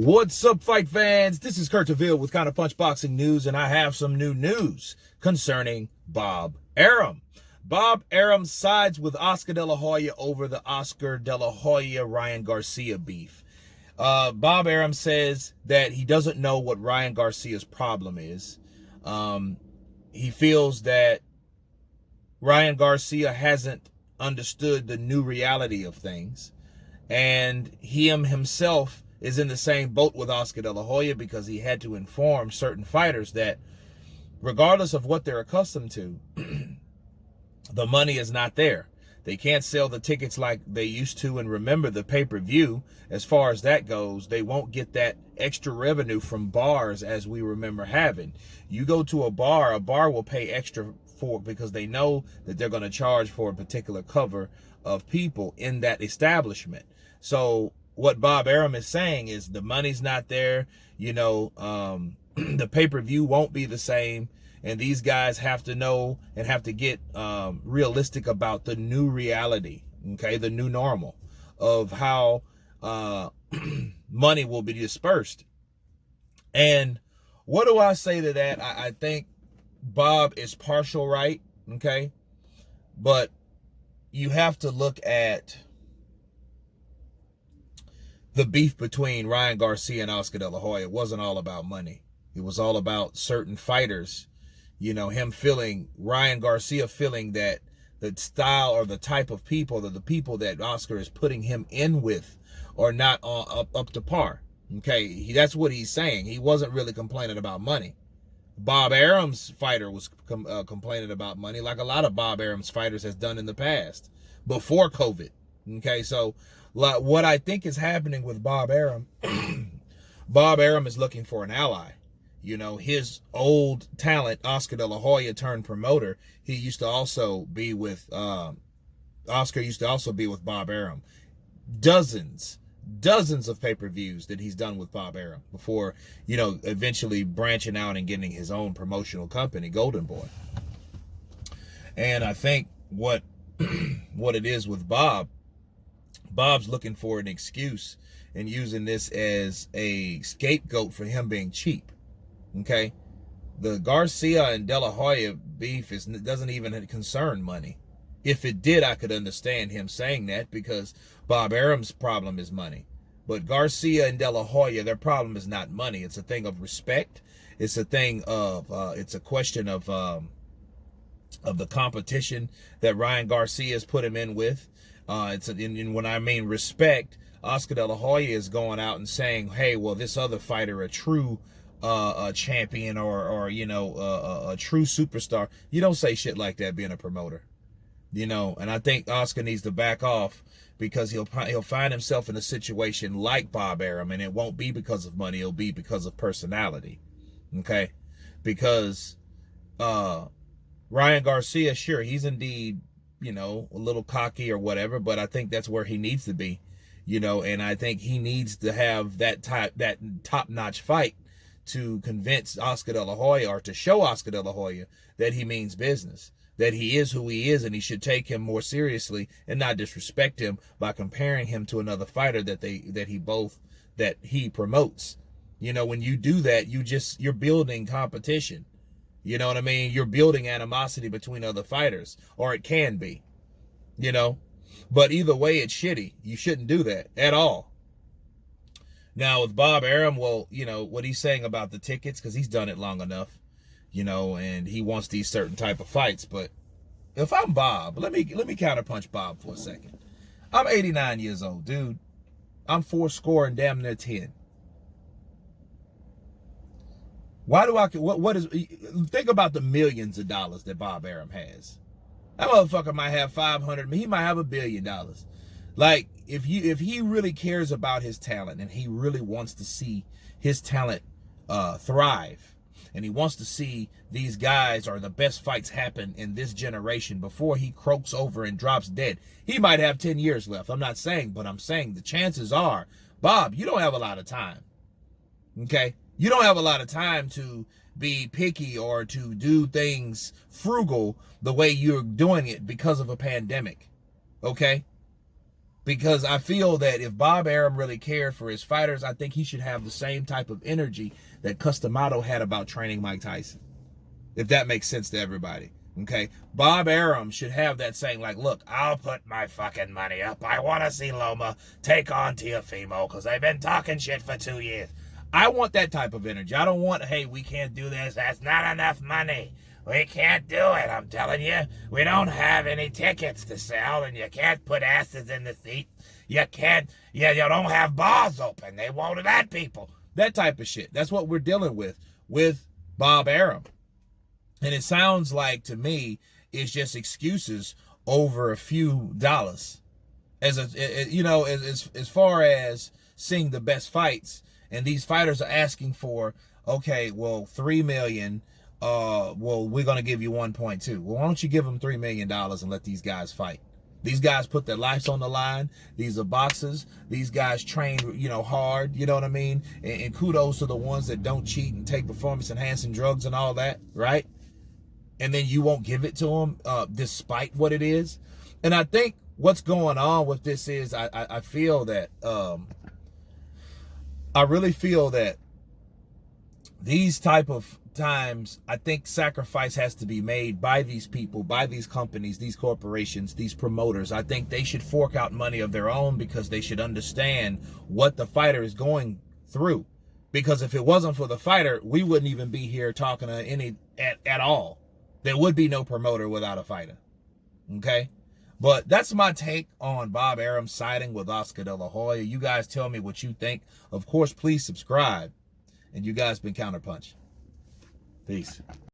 What's up, fight fans? This is Kurt DeVille with Counterpunch Boxing News, and I have some new news concerning Bob Arum. Bob Arum sides with Oscar Dela Hoya over the Oscar Dela Hoya Ryan Garcia beef. Bob Arum says that he doesn't know what Ryan Garcia's problem is. He feels that Ryan Garcia hasn't understood the new reality of things, and he himself is in the same boat with Oscar De La Hoya because he had to inform certain fighters that regardless of what they're accustomed to, the money is not there. They can't sell the tickets like they used to, and remember the pay-per-view, as far as that goes, they won't get that extra revenue from bars as we remember having. You go to a bar will pay extra for it because they know that they're going to charge for a particular cover of people in that establishment. So what Bob Arum is saying is the money's not there, the pay-per-view won't be the same, and these guys have to know and have to get realistic about the new reality, okay, the new normal of how money will be dispersed. And what do I say to that? I think Bob is partial right, okay, but you have to look at the beef between Ryan Garcia and Oscar De La Hoya. It wasn't all about money. It was all about certain fighters, Ryan Garcia feeling that the style or the type of people, the people that Oscar is putting him in with are not up to par. Okay, that's what he's saying. He wasn't really complaining about money. Bob Arum's fighter was complaining about money, like a lot of Bob Arum's fighters has done in the past, before COVID. Okay, so what I think is happening with Bob Arum, Bob Arum is looking for an ally. His old talent, Oscar De La Hoya turned promoter, he used to also be with, Oscar used to also be with Bob Arum. Dozens of pay-per-views that he's done with Bob Arum before, eventually branching out and getting his own promotional company, Golden Boy. And I think what it is with Bob's looking for an excuse and using this as a scapegoat for him being cheap. Okay, the Garcia and De La Hoya beef doesn't even concern money. If it did, I could understand him saying that because Bob Arum's problem is money. But Garcia and De La Hoya, their problem is not money. It's a thing of respect. It's a thing of it's a question of the competition that Ryan Garcia has put him in with. And when I mean respect, Oscar De La Hoya is going out and saying, hey, well, this other fighter, a true champion or a true superstar. You don't say shit like that being a promoter, and I think Oscar needs to back off because he'll find himself in a situation like Bob Arum, and it won't be because of money. It'll be because of personality, okay? Because Ryan Garcia, sure, he's indeed, a little cocky or whatever, but I think that's where he needs to be, and I think he needs to have that top-notch fight to convince Oscar De La Hoya, or to show Oscar De La Hoya that he means business, that he is who he is, and he should take him more seriously and not disrespect him by comparing him to another fighter that he promotes. When you do that, you're building competition. You know what I mean? You're building animosity between other fighters, or it can be, But either way, it's shitty. You shouldn't do that at all. Now, with Bob Arum, well, what he's saying about the tickets, because he's done it long enough, and he wants these certain type of fights. But if I'm Bob, let me counterpunch Bob for a second. I'm 89 years old, dude. I'm 40 and damn near 10. Why do think about the millions of dollars that Bob Arum has. That motherfucker might have 500, he might have $1 billion. Like, if he really cares about his talent and he really wants to see his talent thrive, and he wants to see these guys or the best fights happen in this generation before he croaks over and drops dead, he might have 10 years left. I'm not saying, but I'm saying the chances are, Bob, you don't have a lot of time. Okay? You don't have a lot of time to be picky or to do things frugal the way you're doing it because of a pandemic. Okay? Because I feel that if Bob Arum really cared for his fighters, I think he should have the same type of energy that Customato had about training Mike Tyson. If that makes sense to everybody. Okay? Bob Arum should have that saying like, look, I'll put my fucking money up. I want to see Loma take on Teofimo because they've been talking shit for 2 years. I want that type of energy. I don't want, hey, we can't do this. That's not enough money. We can't do it, I'm telling you. We don't have any tickets to sell, and you can't put asses in the seat. You can't, you don't have bars open. They won't let people. That type of shit. That's what we're dealing with Bob Arum. And it sounds like, to me, it's just excuses over a few dollars. As far as seeing the best fights, and these fighters are asking for, okay, well, $3 million. Well, we're going to give you 1.2. Well, why don't you give them $3 million and let these guys fight? These guys put their lives on the line. These are boxers. These guys train, hard, you know what I mean? And kudos to the ones that don't cheat and take performance-enhancing drugs and all that, right? And then you won't give it to them despite what it is. And I think what's going on with this is I feel that, I really feel that these type of times, I think sacrifice has to be made by these people, by these companies, these corporations, these promoters. I think they should fork out money of their own because they should understand what the fighter is going through. Because if it wasn't for the fighter, we wouldn't even be here talking to at all. There would be no promoter without a fighter. Okay? But that's my take on Bob Arum siding with Oscar De La Hoya. You guys tell me what you think. Of course, please subscribe. And you guys been Counterpunch. Peace.